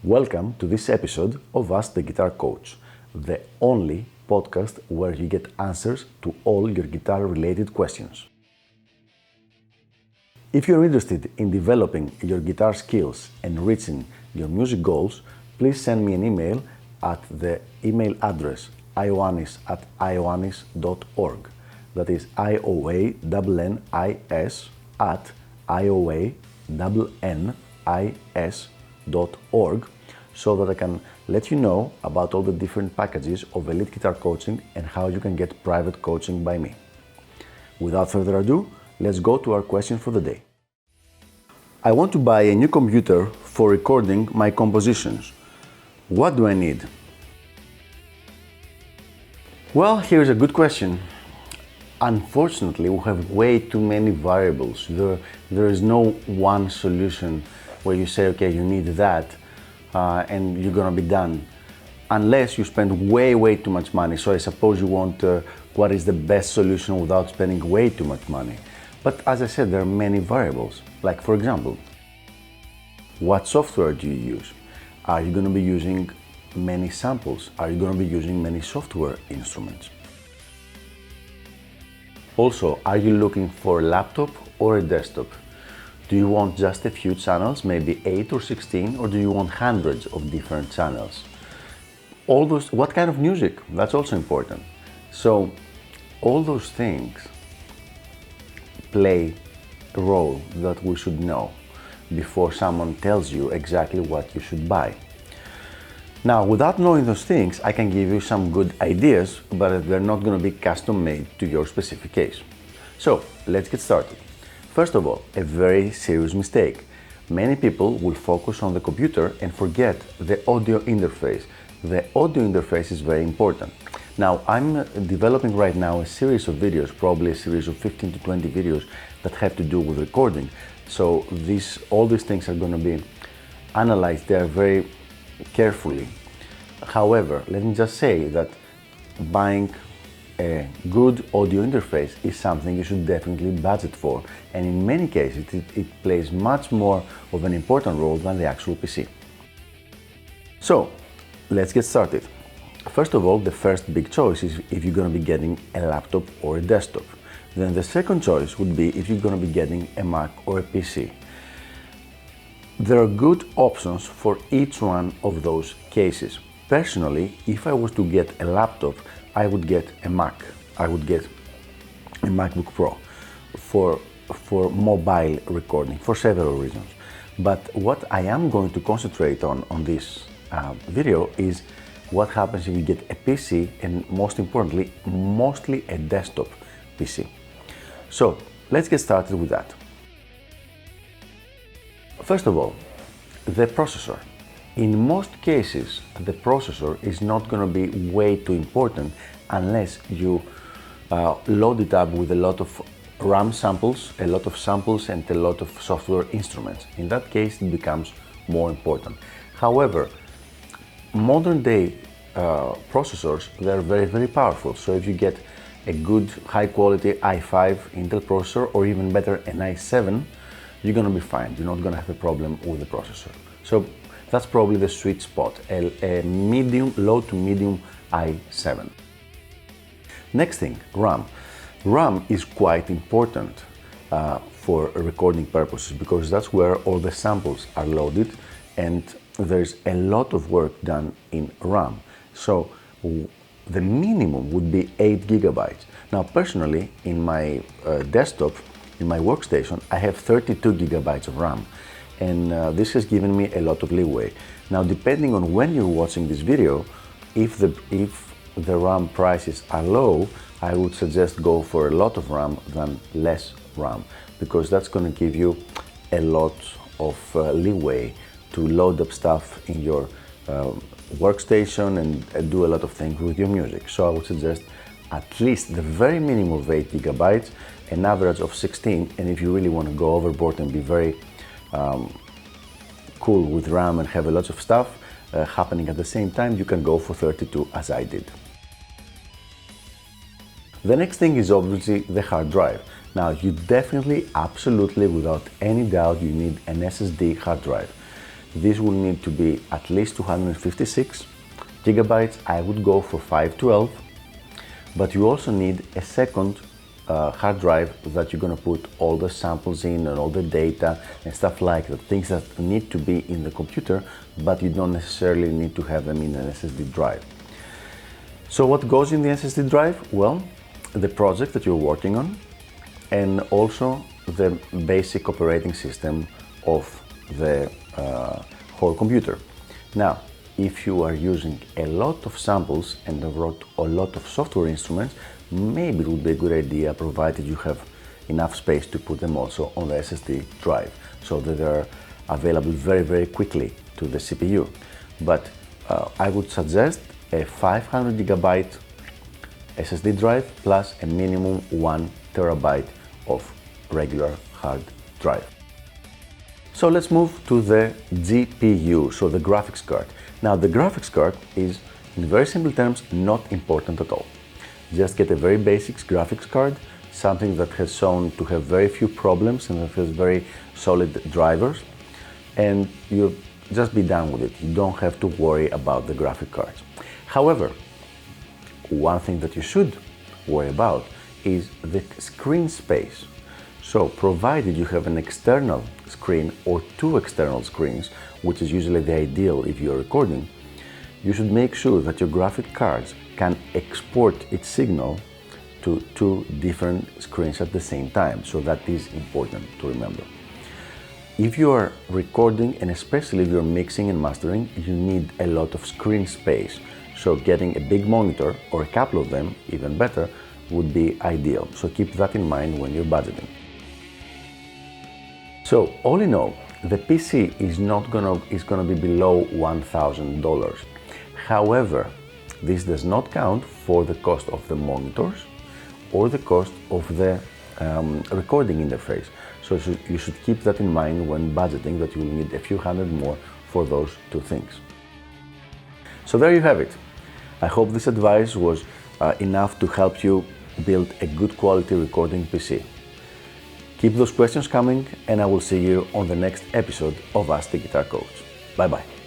Welcome to this episode of Ask the Guitar Coach, the only podcast where you get answers to all your guitar-related questions. If you're interested in developing your guitar skills and reaching your music goals, please send me an email at the email address ioannis@ioannis.org. That is IOANNIS at IOANNIS.org, so that I can let you know about all the different packages of elite guitar coaching and how you can get private coaching by me. Without further ado, let's go to our question for the day. I want to buy a new computer for recording my compositions. What do I need? Well, here's a good question. Unfortunately, we have way too many variables. There is no one solution where you say, okay, you need that and you're gonna be done. Unless you spend way too much money. So I suppose you want what is the best solution without spending way too much money. But as I said, there are many variables. Like for example, what software do you use? Are you gonna be using many samples? Are you gonna be using many software instruments? Also, are you looking for a laptop or a desktop? Do you want just a few channels, maybe 8 or 16, or do you want hundreds of different channels? All those, what kind of music? That's also important. So, all those things play a role that we should know before someone tells you exactly what you should buy. Now, without knowing those things, I can give you some good ideas, but they're not going to be custom made to your specific case. So, let's get started. First of all, a very serious mistake. Many people will focus on the computer and forget the audio interface. The audio interface is very important. Now, I'm developing right now a series of videos, probably a series of 15 to 20 videos that have to do with recording. So all these things are going to be analyzed there very carefully. However, let me just say that buying a good audio interface is something you should definitely budget for, and in many cases it plays much more of an important role than the actual PC. So, let's get started. First of all, the first big choice is if you're going to be getting a laptop or a desktop. Then the second choice would be if you're going to be getting a Mac or a PC. There are good options for each one of those cases. Personally, if I was to get a laptop, I would get a Mac. I would get a MacBook Pro for mobile recording for several reasons. But what I am going to concentrate on this video is what happens if you get a PC and, most importantly, mostly a desktop PC. So let's get started with that. First of all, the processor. In most cases, the processor is not going to be way too important unless you load it up with a lot of RAM samples, a lot of samples and a lot of software instruments. In that case, it becomes more important. However, modern day processors, they're very powerful. So if you get a good high quality i5 Intel processor, or even better an i7, you're going to be fine. You're not going to have a problem with the processor. So that's probably the sweet spot, a medium, low to medium i7. Next thing, RAM. RAM is quite important for recording purposes because that's where all the samples are loaded and there's a lot of work done in RAM. So the minimum would be 8 gigabytes. Now, personally, in my desktop, in my workstation, I have 32 gigabytes of RAM, and this has given me a lot of leeway. Now, depending on when you're watching this video, if the RAM prices are low, I would suggest go for a lot of RAM than less RAM, because that's going to give you a lot of leeway to load up stuff in your workstation and do a lot of things with your music. So I would suggest at least the very minimum of 8 gigabytes, an average of 16, and if you really want to go overboard and be very cool with RAM and have a lot of stuff happening at the same time, you can go for 32 as I did. The next thing is obviously the hard drive. Now, you definitely, absolutely, without any doubt, you need an SSD hard drive. This will need to be at least 256 gigabytes. I would go for 512, but you also need a second hard drive that you're going to put all the samples in and all the data and stuff like that, things that need to be in the computer, but you don't necessarily need to have them in an SSD drive. So what goes in the SSD drive? Well, the project that you're working on, and also the basic operating system of the whole computer. Now, if you are using a lot of samples and a lot of software instruments, maybe it would be a good idea, provided you have enough space, to put them also on the SSD drive so that they're available very, very quickly to the CPU. But I would suggest a 500 gigabyte SSD drive plus a minimum 1 terabyte of regular hard drive. So let's move to the GPU, so the graphics card. Now, the graphics card is, in very simple terms, not important at all. Just get a very basic graphics card, something that has shown to have very few problems and that has very solid drivers, and you'll just be done with it. You don't have to worry about the graphic cards. However, one thing that you should worry about is the screen space. So, provided you have an external screen or two external screens, which is usually the ideal if you're recording, you should make sure that your graphic cards can export its signal to two different screens at the same time. So that is important to remember. If you are recording, and especially if you're mixing and mastering, you need a lot of screen space. So getting a big monitor, or a couple of them, even better, would be ideal. So keep that in mind when you're budgeting. So all in all, the PC is gonna be below $1,000. However, this does not count for the cost of the monitors or the cost of the recording interface. So you should keep that in mind when budgeting, that you will need a few hundred more for those two things. So there you have it. I hope this advice was enough to help you build a good quality recording PC. Keep those questions coming, and I will see you on the next episode of Ask the Guitar Coach. Bye bye.